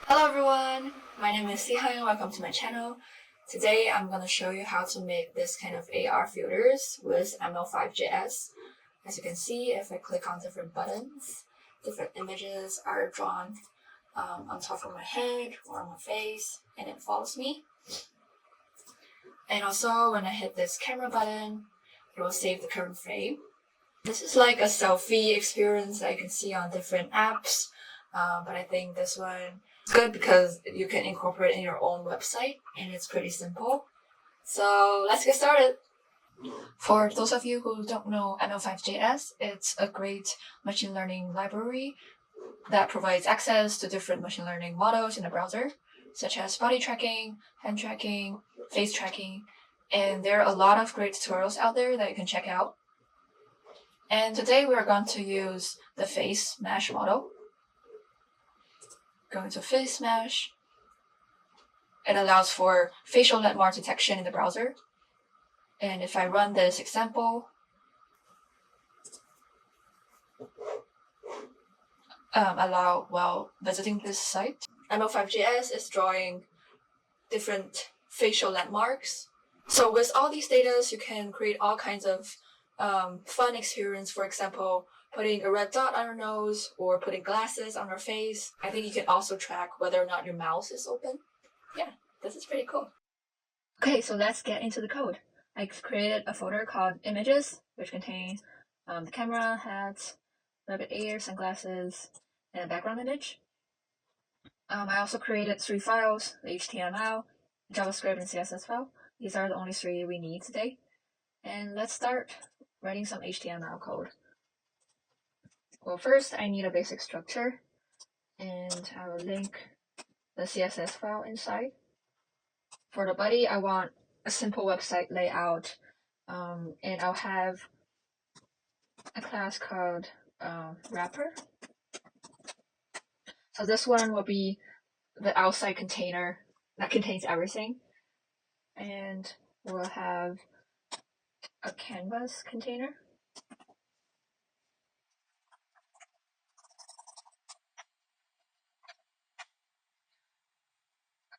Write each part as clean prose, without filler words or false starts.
Hello everyone, my name is Sihan. Welcome to my channel. Today I'm going to show you how to make this kind of AR filters with ML5.js. As you can see, if I click on different buttons, different images are drawn on top of my head or on my face, and it follows me. And also when I hit this camera button, it will save the current frame. This is like a selfie experience that you can see on different apps, but I think this one is good because you can incorporate it in your own website and it's pretty simple. So let's get started. For those of you who don't know ML5.js, it's a great machine learning library that provides access to different machine learning models in the browser, such as body tracking, hand tracking, face tracking, and there are a lot of great tutorials out there that you can check out. And today we are going to use the face mesh model. Going to face mesh. It allows for facial landmark detection in the browser. And if I run this example, allow while visiting this site, ML5.js is drawing different facial landmarks. So with all these data, you can create all kinds of fun experience. For example, putting a red dot on your nose or putting glasses on your face. I think you can also track whether or not your mouth is open. Yeah, this is pretty cool. Okay, so let's get into the code. I created a folder called images, which contains the camera, hat, rabbit ear, sunglasses, and a background image. I also created 3 files, the HTML, JavaScript, and CSS file. These are the only 3 we need today. And let's start writing some HTML code. Well, first I need a basic structure, and I will link the CSS file inside. For the body, I want a simple website layout, and I'll have a class called wrapper. So this one will be the outside container that contains everything, and we'll have a canvas container.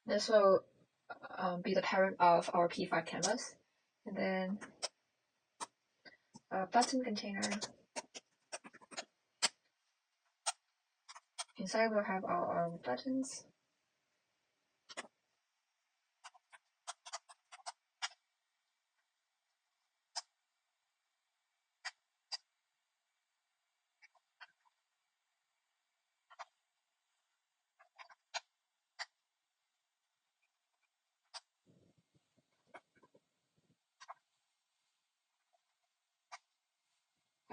This will be the parent of our P5 canvas, and then a button container. Inside we'll have all our buttons.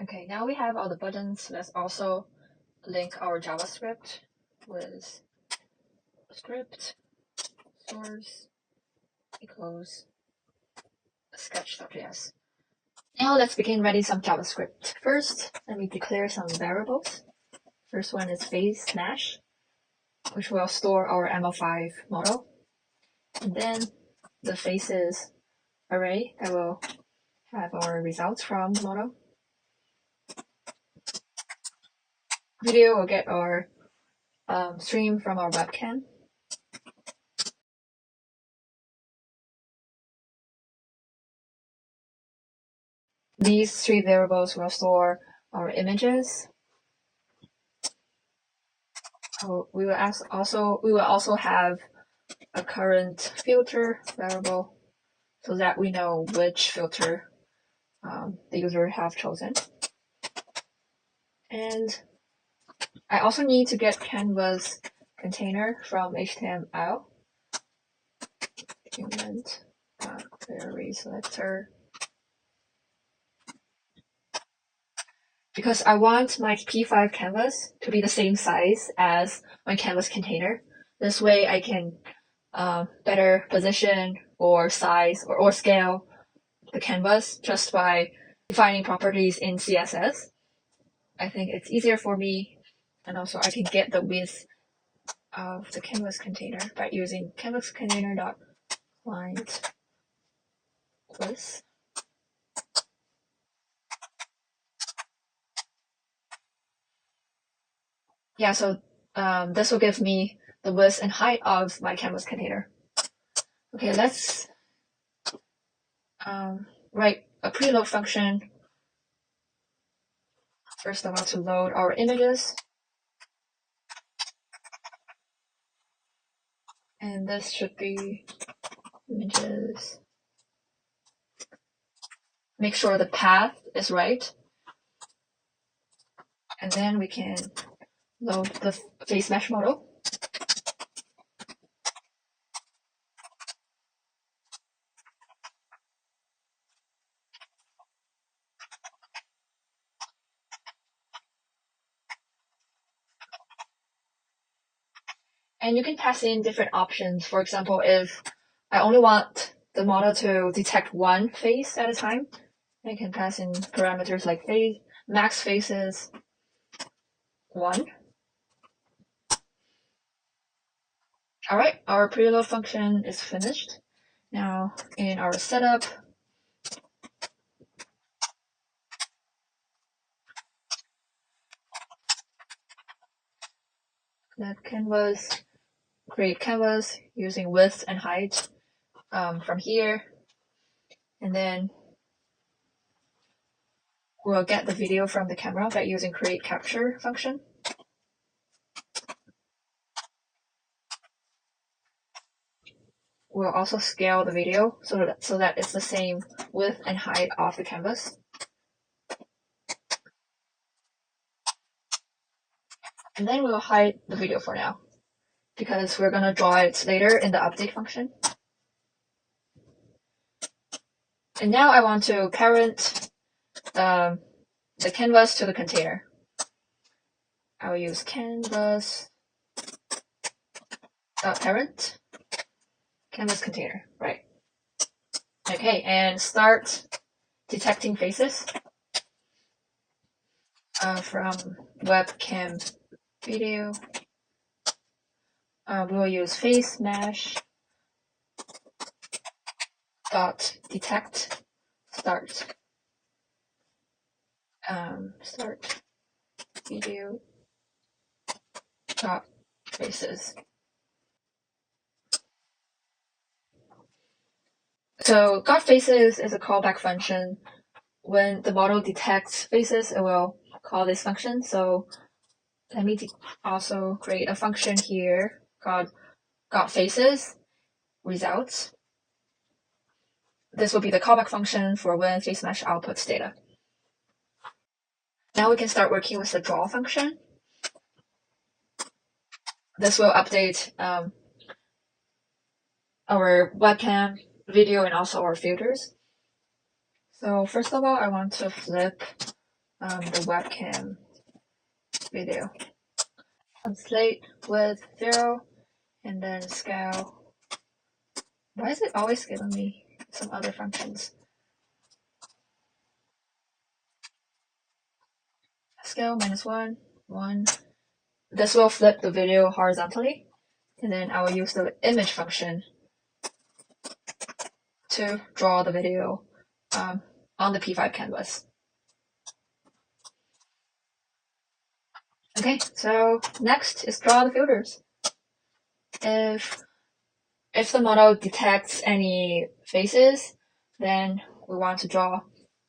Okay, now we have all the buttons. Let's also link our JavaScript with script source equals sketch.js. Now let's begin writing some JavaScript. First, let me declare some variables. First one is face mesh, which will store our ML5 model. And then the faces array that will have our results from the model. Video will get our stream from our webcam. These 3 variables will store our images. We will also have a current filter variable so that we know which filter the user have chosen. And I also need to get canvas container from HTML. Document query selector. Because I want my P5 canvas to be the same size as my canvas container. This way I can better position or size or scale the canvas just by defining properties in CSS. I think it's easier for me, and also I can get the width of the canvas container by using canvas container.client width. Yeah, so this will give me the width and height of my canvas container. Okay, let's write a preload function. First of all, to load our images. And this should be images. Make sure the path is right. And then we can load the face mesh model. And you can pass in different options. For example, if I only want the model to detect one face at a time, I can pass in parameters like face, max faces 1. Alright, our preload function is finished. Now in our setup, let canvas, create canvas using width and height from here. And then we'll get the video from the camera by using create capture function. We'll also scale the video so that it's the same width and height of the canvas. And then we'll hide the video for now because we're going to draw it later in the update function. And now I want to parent the canvas to the container. I will use canvas parent canvas container, right? Okay, and start detecting faces from webcam video. We will use face mesh dot detect start start video dot faces. So got faces is a callback function. When the model detects faces, it will call this function. So let me also create a function here called got faces results. This will be the callback function for when face mesh outputs data. Now we can start working with the draw function. This will update our webcam video and also our filters. So first of all, I want to flip the webcam video. Translate with 0 and then scale. Why is it always giving me some other functions? Scale -1, 1. This will flip the video horizontally. And then I will use the image function to draw the video on the P5 canvas. Okay, so next is draw the filters. If the model detects any faces, then we want to draw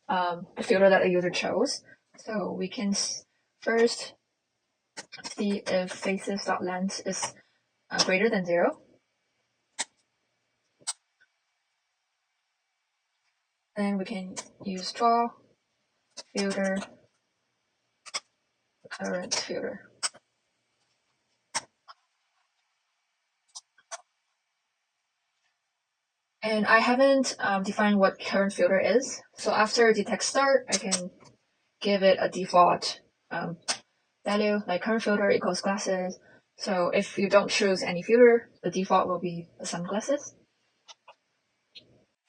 the filter that the user chose. So we can first see if faces.length is greater than 0. Then we can use draw filter current filter. And I haven't defined what current filter is. So after detect start, I can give it a default value, like current filter equals glasses. So if you don't choose any filter, the default will be the sunglasses.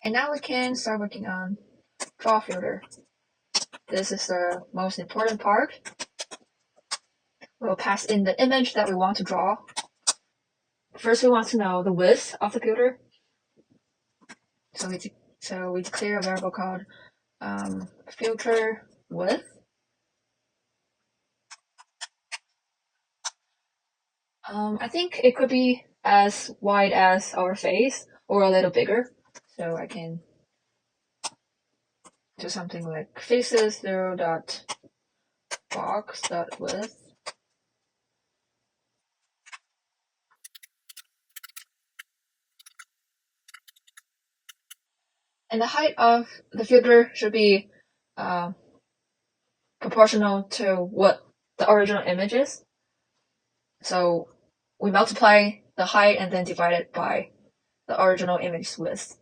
And now we can start working on draw filter. This is the most important part. We'll pass in the image that we want to draw. First, we want to know the width of the filter. So we declare a variable called filter width. I think it could be as wide as our face or a little bigger. So I can do something like faces 0.box.width. And the height of the filter should be proportional to what the original image is. So we multiply the height and then divide it by the original image width.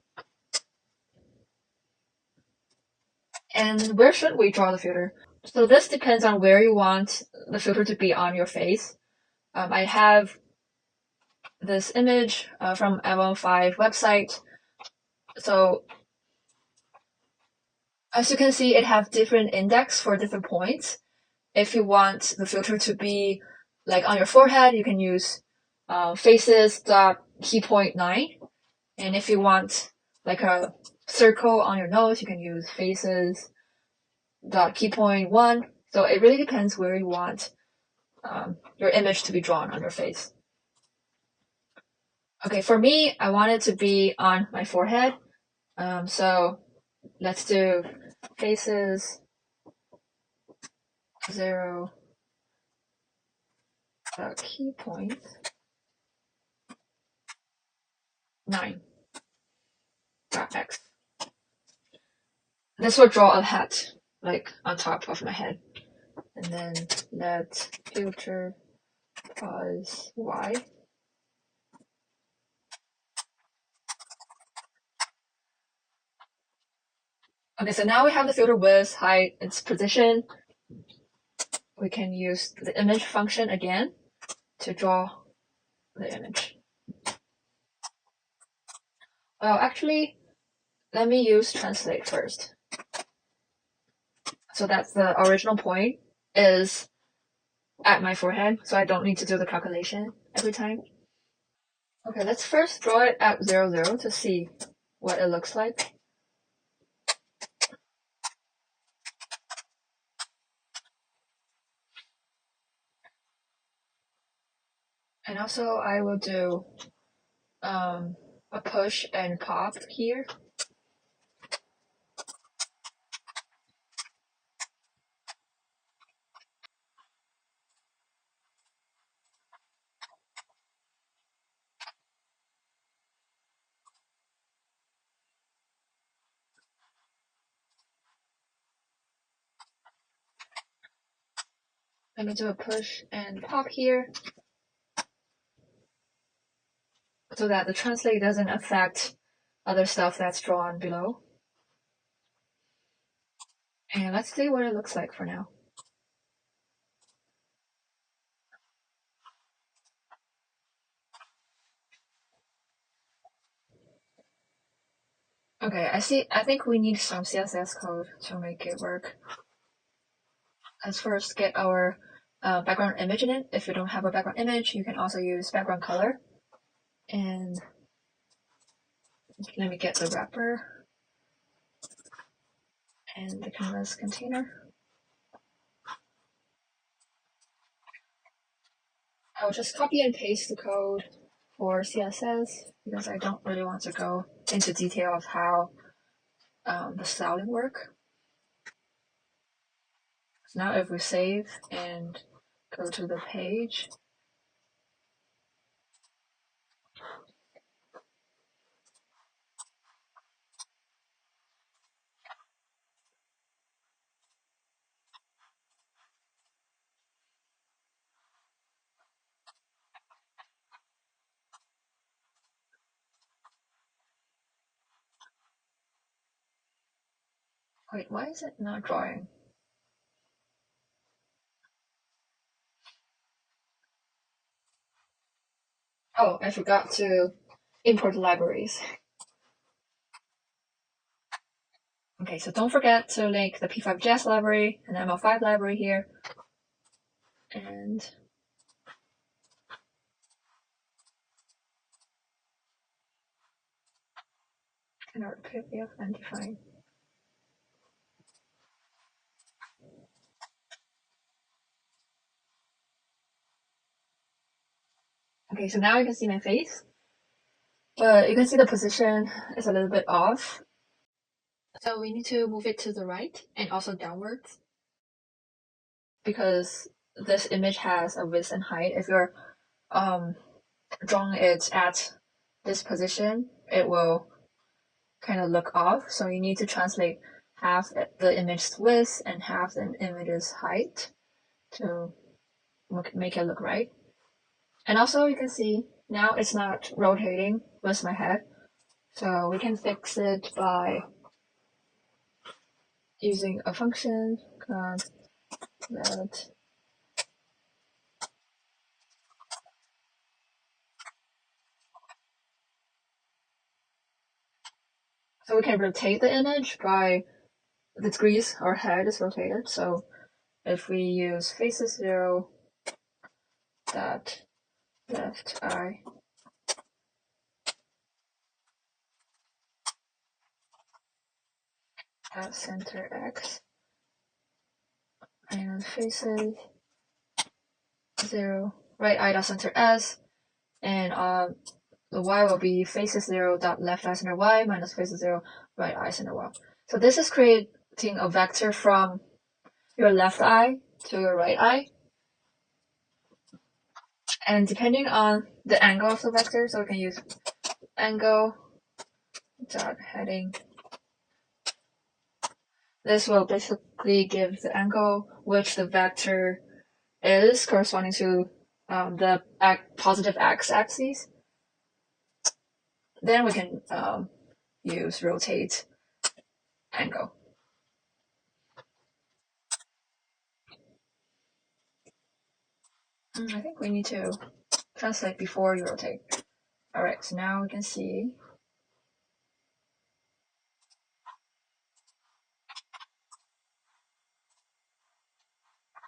And where should we draw the filter? So this depends on where you want the filter to be on your face. I have this image from ML5 website. So as you can see, it have different index for different points. If you want the filter to be like on your forehead, you can use faces.keypoint9. And if you want like a circle on your nose, you can use faces.keypoint1. So it really depends where you want your image to be drawn on your face. Okay, for me, I want it to be on my forehead. So let's do faces 0 key point 9 .x. This will draw a hat like on top of my head, and then let filter pause y. Okay, so now we have the filter width, height, its position. We can use the image function again to draw the image. Well, actually, let me use translate first. So that's the original point is at my forehead, so I don't need to do the calculation every time. Okay, let's first draw it at 0, 0 to see what it looks like. And also I will do a push and pop here. Let me do a push and pop here so that the translate doesn't affect other stuff that's drawn below. And let's see what it looks like for now. Okay, I think we need some CSS code to make it work. Let's first get our background image in it. If you don't have a background image, you can also use background color. And let me get the wrapper and the canvas container. I'll just copy and paste the code for CSS because I don't really want to go into detail of how the styling work. So now if we save and go to the page, wait, why is it not drawing? Oh, I forgot to import libraries. Okay, so don't forget to link the P5.js library and ML5 library here. And our PDF and define. Okay, so now you can see my face, but you can see the position is a little bit off. So we need to move it to the right and also downwards, because this image has a width and height. If you're drawing it at this position, it will kind of look off. So you need to translate half the image's width and half the image's height to make it look right. And also you can see now it's not rotating with my head. So we can fix it by using a function called that. So we can rotate the image by the degrees our head is rotated. So if we use faces 0 dot left eye at center x and faces 0 right eye dot center s, and the y will be faces 0 dot left eye center y minus faces 0 right eye center y. So this is creating a vector from your left eye to your right eye, and depending on the angle of the vector, so we can use angle dot heading. This will basically give the angle which the vector is corresponding to the positive x-axis. Then we can use rotate angle. I think we need to translate before you rotate. Alright, so now we can see.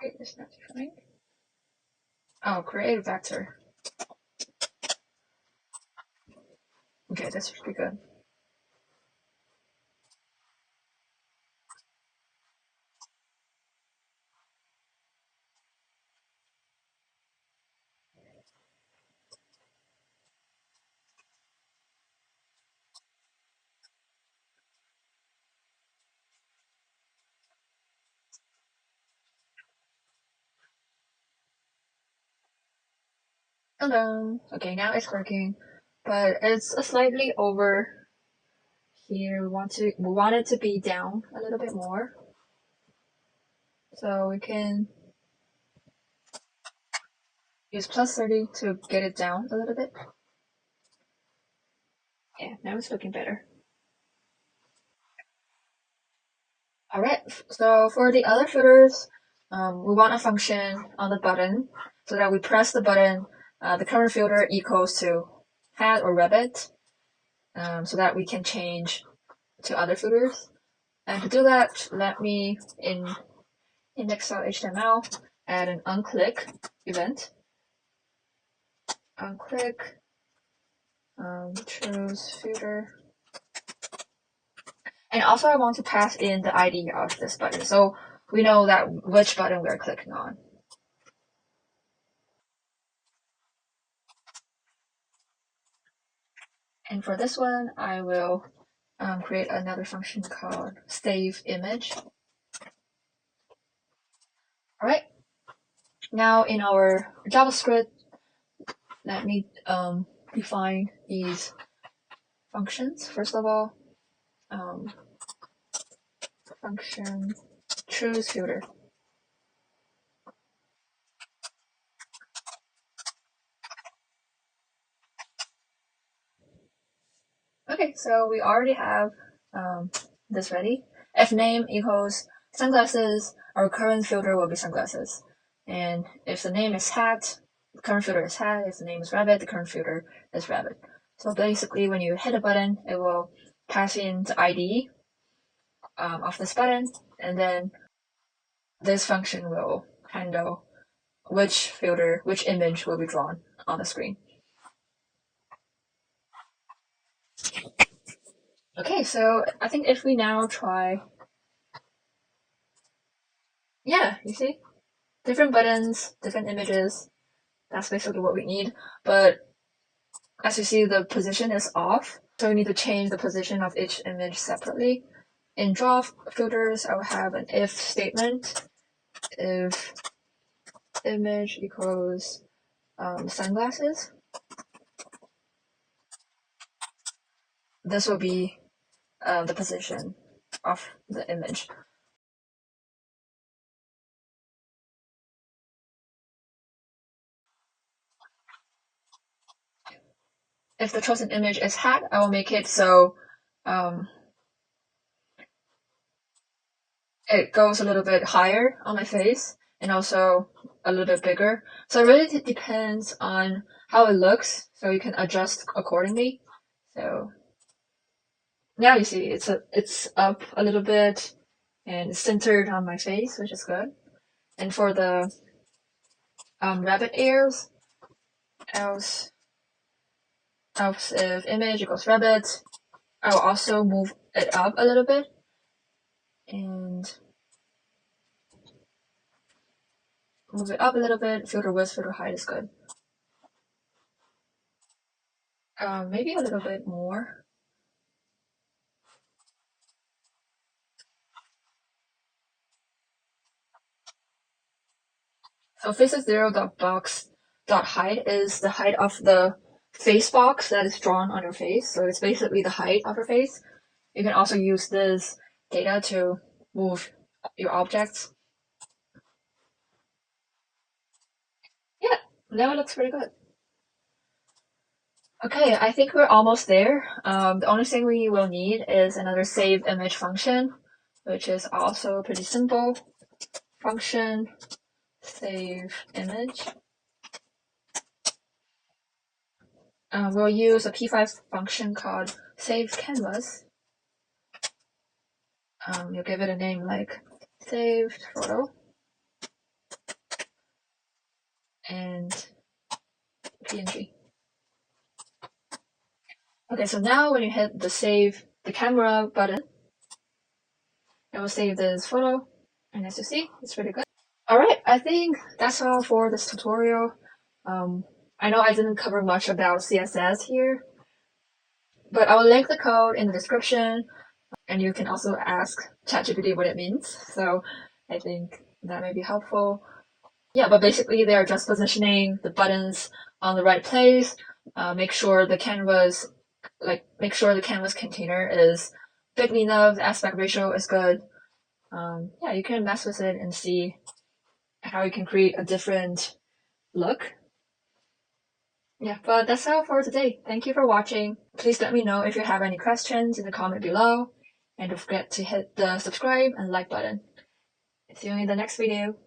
Okay, it's not defined. Oh, create a vector. Okay, that's pretty good. Hello. Okay, now it's working, but it's slightly over here. We want it to be down a little bit more, so we can use plus 30 to get it down a little bit. Yeah, now it's looking better. Alright, so for the other filters, we want a function on the button so that we press the button, the current filter equals to hat or rabbit, so that we can change to other filters. And to do that, let me in index.html add an onClick event. onClick, choose filter. And also I want to pass in the ID of this button, so we know that which button we're clicking on. And for this one, I will create another function called save image. Alright, now in our JavaScript, let me define these functions. First of all, function choose filter. Okay, so we already have this ready. If name equals sunglasses, our current filter will be sunglasses. And if the name is hat, the current filter is hat. If the name is rabbit, the current filter is rabbit. So basically, when you hit a button, it will pass in the ID of this button, and then this function will handle which image will be drawn on the screen. Okay, so I think if we now try, yeah, you see? Different buttons, different images. That's basically what we need. But as you see, the position is off. So we need to change the position of each image separately. In draw filters, I will have an if statement. If image equals sunglasses, this will be the position of the image. If the chosen image is hat, I will make it so it goes a little bit higher on my face and also a little bit bigger. So it really depends on how it looks, so you can adjust accordingly. So now you see it's up a little bit and it's centered on my face, which is good. And for the rabbit ears, else if image equals rabbit, I will also move it up a little bit and move it up a little bit. Filter width, filter height is good. Maybe a little bit more. So faces0.box.height is the height of the face box that is drawn on your face. So it's basically the height of your face. You can also use this data to move your objects. Yeah, now it looks pretty good. Okay, I think we're almost there. The only thing we will need is another save image function, which is also pretty simple. Function save image. We'll use a P5 function called save canvas. You'll give it a name like saved photo and PNG. Okay, so now when you hit the save the camera button, it will save this photo. And as you see, it's pretty good. Alright, I think that's all for this tutorial. I know I didn't cover much about CSS here, but I will link the code in the description, and you can also ask ChatGPT what it means. So I think that may be helpful. Yeah, but basically they're just positioning the buttons on the right place. Make sure the canvas container is big enough, the aspect ratio is good. Yeah, you can mess with it and see how you can create a different look. Yeah, but that's all for today. Thank you for watching. Please let me know if you have any questions in the comment below. And don't forget to hit the subscribe and like button. See you in the next video.